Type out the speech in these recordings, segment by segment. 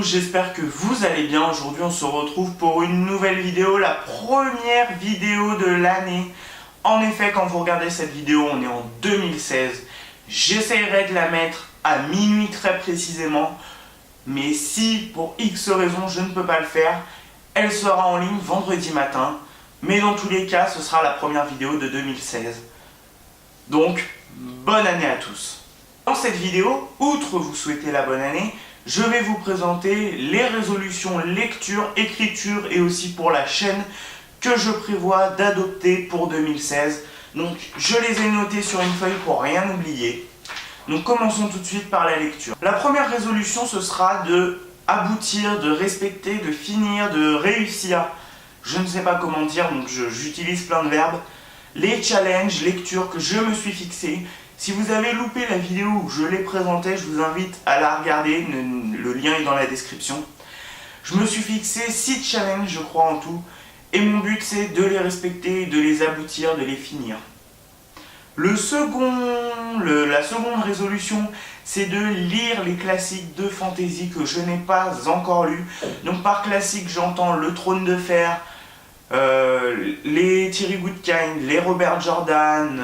tous, j'espère que vous allez bien. Aujourd'hui on se retrouve pour une nouvelle vidéo, la première vidéo de l'année. En effet, quand vous regardez cette vidéo, on est en 2016. J'essaierai de la mettre à minuit très précisément. Mais si pour X raison je ne peux pas le faire, elle sera en ligne vendredi matin. Mais dans tous les cas, ce sera la première vidéo de 2016. Donc, bonne année à tous. Dans cette vidéo, outre vous souhaiter la bonne année, je vais vous présenter les résolutions lecture, écriture et aussi pour la chaîne que je prévois d'adopter pour 2016. Donc je les ai notés sur une feuille pour rien oublier. Donc commençons tout de suite par la lecture. La première résolution, ce sera de aboutir, de respecter, de finir, de réussir. Je ne sais pas comment dire, donc j'utilise plein de verbes. Les challenges, lecture que je me suis fixé. Si vous avez loupé la vidéo où je l'ai présentée, je vous invite à la regarder, le lien est dans la description. Je me suis fixé 6 challenges, je crois, en tout, et mon but c'est de les respecter, de les aboutir, de les finir. La seconde résolution, c'est de lire les classiques de fantasy que je n'ai pas encore lus. Donc par classique, j'entends Le Trône de Fer, les Thierry Goodkind, les Robert Jordan,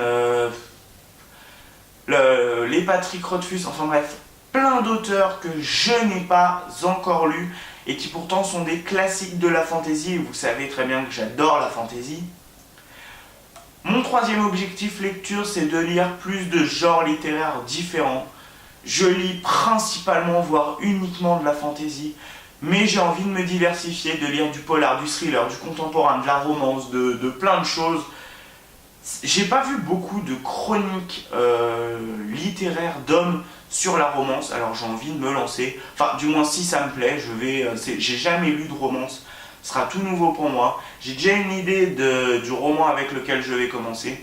les Patrick Rothfuss, enfin bref, plein d'auteurs que je n'ai pas encore lus et qui pourtant sont des classiques de la fantasy, et vous savez très bien que j'adore la fantasy. Mon troisième objectif lecture, c'est de lire plus de genres littéraires différents. Je lis principalement, voire uniquement de la fantasy, mais j'ai envie de me diversifier, de lire du polar, du thriller, du contemporain, de la romance, de plein de choses. J'ai pas vu beaucoup de chroniques littéraires d'hommes sur la romance, alors j'ai envie de me lancer. Enfin, du moins si ça me plaît, j'ai jamais lu de romance, ce sera tout nouveau pour moi. J'ai déjà une idée du roman avec lequel je vais commencer.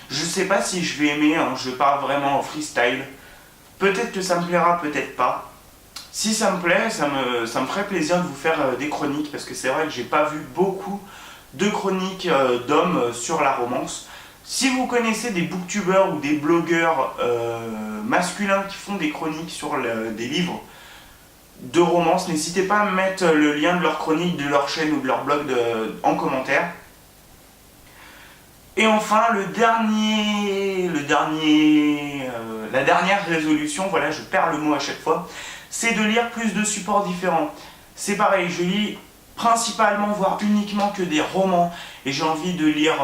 Je sais pas si je vais aimer, hein, je pars vraiment en freestyle. Peut-être que ça me plaira, peut-être pas. Si ça me plaît, ça me ferait plaisir de vous faire des chroniques, parce que c'est vrai que j'ai pas vu beaucoup de chroniques d'hommes sur la romance. Si vous connaissez des booktubeurs ou des blogueurs masculins qui font des chroniques sur des livres de romance, n'hésitez pas à me mettre le lien de leur chronique, de leur chaîne ou de leur blog en commentaire. Et enfin, la dernière résolution, voilà, je perds le mot à chaque fois, c'est de lire plus de supports différents. C'est pareil, je lis principalement, voire uniquement que des romans, et j'ai envie de lire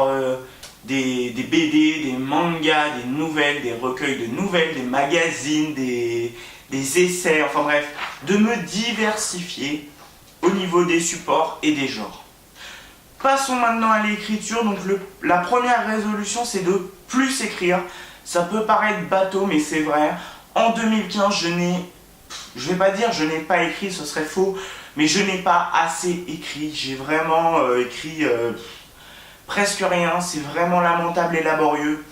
des BD, des mangas, des nouvelles, des recueils de nouvelles, des magazines, des essais, enfin bref, de me diversifier au niveau des supports et des genres. Passons maintenant à l'écriture. Donc la première résolution, c'est de plus écrire. Ça peut paraître bateau, mais c'est vrai. En 2015, je vais pas dire je n'ai pas écrit, ce serait faux, mais je n'ai pas assez écrit. J'ai vraiment écrit presque rien, c'est vraiment lamentable et laborieux.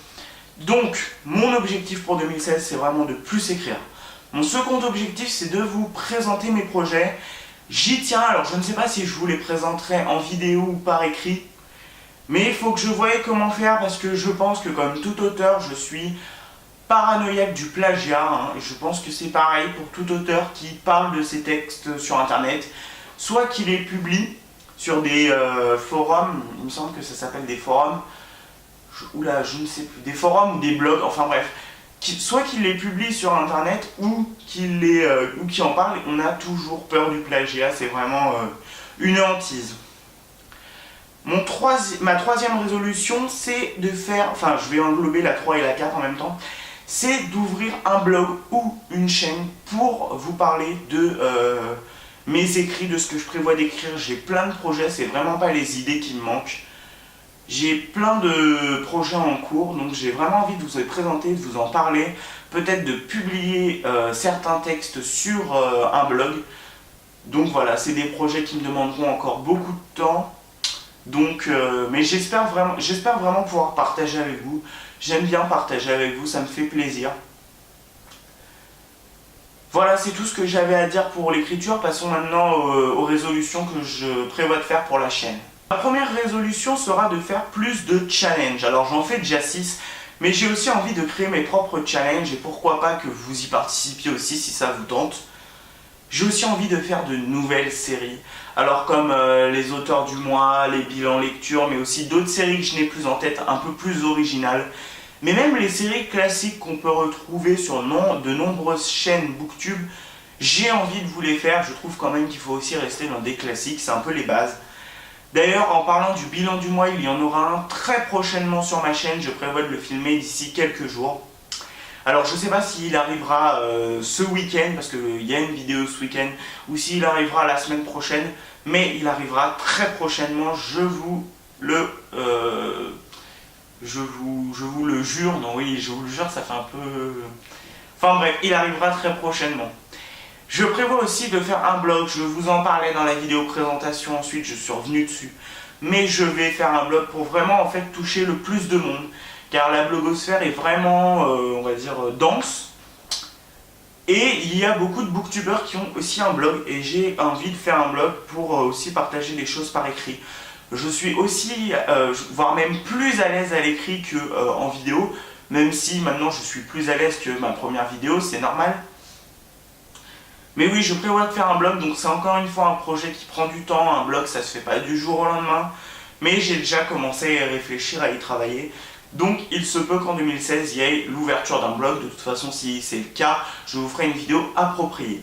Donc, mon objectif pour 2016, c'est vraiment de plus écrire. Mon second objectif, c'est de vous présenter mes projets. J'y tiens, alors je ne sais pas si je vous les présenterai en vidéo ou par écrit, mais il faut que je voie comment faire, parce que je pense que comme tout auteur, je suis paranoïaque du plagiat, hein, et je pense que c'est pareil pour tout auteur qui parle de ses textes sur internet, soit qu'il les publie sur des forums, il me semble que ça s'appelle des forums, oula, je ne sais plus, des forums ou des blogs, enfin bref, soit qu'il les publie sur internet ou qu'il en parle. On a toujours peur du plagiat, c'est vraiment une hantise. Ma troisième résolution, c'est de faire, enfin je vais englober la 3 et la 4 en même temps, c'est d'ouvrir un blog ou une chaîne pour vous parler de mes écrits, de ce que je prévois d'écrire. J'ai plein de projets, c'est vraiment pas les idées qui me manquent. J'ai plein de projets en cours, donc j'ai vraiment envie de vous les présenter, de vous en parler, peut-être de publier certains textes sur un blog. Donc voilà, c'est des projets qui me demanderont encore beaucoup de temps. Donc, mais j'espère vraiment pouvoir partager avec vous. J'aime bien partager avec vous, ça me fait plaisir. Voilà, c'est tout ce que j'avais à dire pour l'écriture. Passons maintenant aux résolutions que je prévois de faire pour la chaîne. Ma première résolution sera de faire plus de challenges. Alors j'en fais déjà 6, mais j'ai aussi envie de créer mes propres challenges, et pourquoi pas que vous y participiez aussi si ça vous tente. J'ai aussi envie de faire de nouvelles séries. Alors comme les auteurs du mois, les bilans lecture, mais aussi d'autres séries que je n'ai plus en tête, un peu plus originales. Mais même les séries classiques qu'on peut retrouver sur de nombreuses chaînes Booktube, j'ai envie de vous les faire. Je trouve quand même qu'il faut aussi rester dans des classiques, c'est un peu les bases. D'ailleurs, en parlant du bilan du mois, il y en aura un très prochainement sur ma chaîne. Je prévois de le filmer d'ici quelques jours. Alors, je ne sais pas s'il arrivera ce week-end, parce qu'il y a une vidéo ce week-end, ou s'il arrivera la semaine prochaine, mais il arrivera très prochainement, je vous le jure. Non, oui, je vous le jure, ça fait un peu... Enfin bref, il arrivera très prochainement. Je prévois aussi de faire un blog, je vous en parlais dans la vidéo présentation, ensuite je suis revenu dessus. Mais je vais faire un blog pour vraiment en fait toucher le plus de monde, car la blogosphère est vraiment, on va dire, dense. Et il y a beaucoup de booktubeurs qui ont aussi un blog, et j'ai envie de faire un blog pour aussi partager des choses par écrit. Je suis aussi, voire même plus à l'aise à l'écrit qu'en vidéo, même si maintenant je suis plus à l'aise que ma première vidéo, c'est normal. Mais oui, je prévois de faire un blog, donc c'est encore une fois un projet qui prend du temps. Un blog, ça se fait pas du jour au lendemain, mais j'ai déjà commencé à réfléchir, à y travailler. Donc il se peut qu'en 2016, il y ait l'ouverture d'un blog. De toute façon, si c'est le cas, je vous ferai une vidéo appropriée.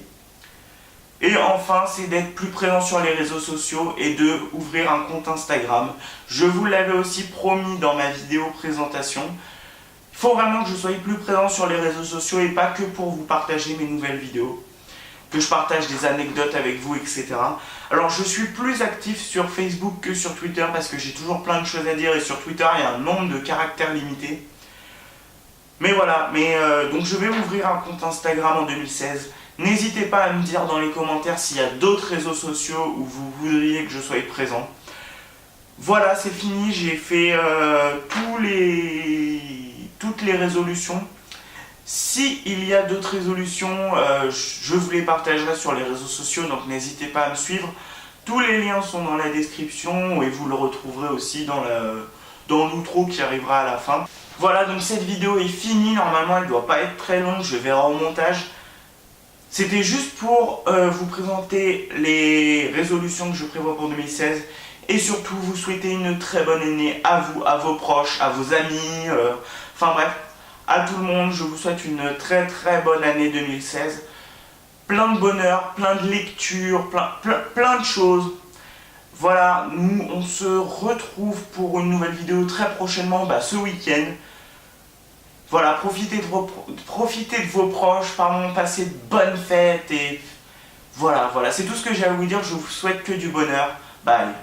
Et enfin, c'est d'être plus présent sur les réseaux sociaux et de ouvrir un compte Instagram. Je vous l'avais aussi promis dans ma vidéo présentation. Il faut vraiment que je sois plus présent sur les réseaux sociaux et pas que pour vous partager mes nouvelles vidéos, que je partage des anecdotes avec vous, etc. Alors je suis plus actif sur Facebook que sur Twitter parce que j'ai toujours plein de choses à dire et sur Twitter il y a un nombre de caractères limité. Mais voilà, donc je vais ouvrir un compte Instagram en 2016. N'hésitez pas à me dire dans les commentaires s'il y a d'autres réseaux sociaux où vous voudriez que je sois présent. Voilà, c'est fini, j'ai fait toutes les résolutions. Si il y a d'autres résolutions, je vous les partagerai sur les réseaux sociaux, donc n'hésitez pas à me suivre. Tous les liens sont dans la description et vous le retrouverez aussi dans l'outro qui arrivera à la fin. Voilà, donc cette vidéo est finie, normalement elle ne doit pas être très longue, je verrai au montage. C'était juste pour vous présenter les résolutions que je prévois pour 2016 et surtout vous souhaiter une très bonne année à vous, à vos proches, à vos amis, enfin bref. À tout le monde, je vous souhaite une très très bonne année 2016. Plein de bonheur, plein de lectures, plein de choses. Voilà, nous on se retrouve pour une nouvelle vidéo très prochainement, ce week-end. Voilà, profitez de vos proches, passez de bonnes fêtes et voilà, c'est tout ce que j'ai à vous dire. Je vous souhaite que du bonheur. Bye.